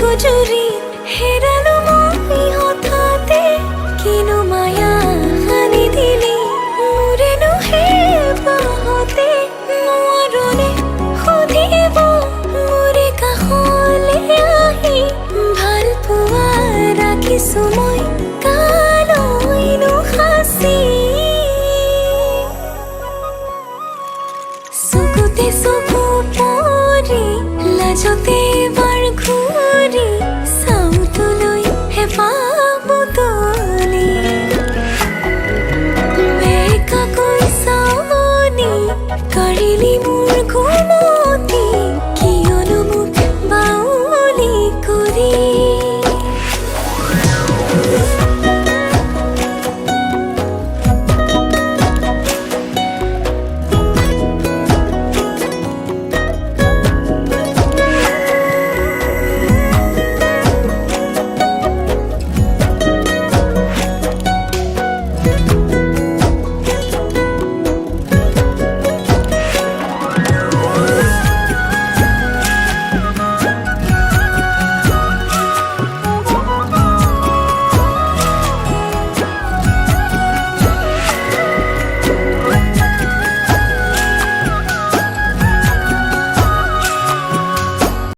গুজৰি হেৰালো মই হঠাতে কিনো মায়া সানি দিলি মোৰেনো সেই বাহতে নোৱাৰোনে সুধিব মোৰে কাষলে আহি ভাল পোৱা ৰাখিছো মই কালৈনো সাঁচি চকুতে চকু পৰি লাজতে